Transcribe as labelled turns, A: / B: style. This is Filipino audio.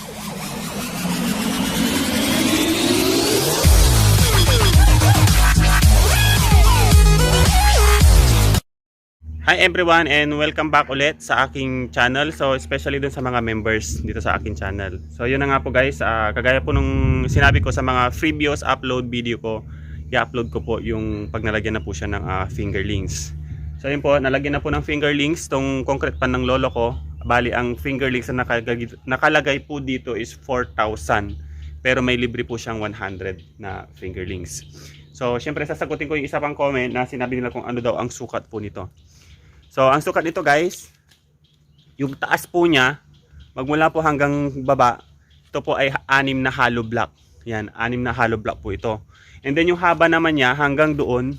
A: Hi everyone and welcome back ulit sa aking channel. So especially dun sa mga members dito sa aking channel. So yun na nga po guys, kagaya po nung sinabi ko sa mga previous upload video ko, i-upload ko po yung pag nalagyan na po siya ng fingerlings. So yun po, nalagyan na po ng fingerlings tong concrete pan ng lolo ko. Bali ang fingerlings na nakalagay po dito is 4,000, pero may libre po siyang 100 na fingerlings. So syempre sasagutin ko yung isa pang comment na sinabi nila kung ano daw ang sukat po nito. So, ang sukat nito guys, yung taas po niya, magmula po hanggang baba, ito po ay 6 na hollow block. Yan, 6 na hollow block po ito. And then yung haba naman niya hanggang doon,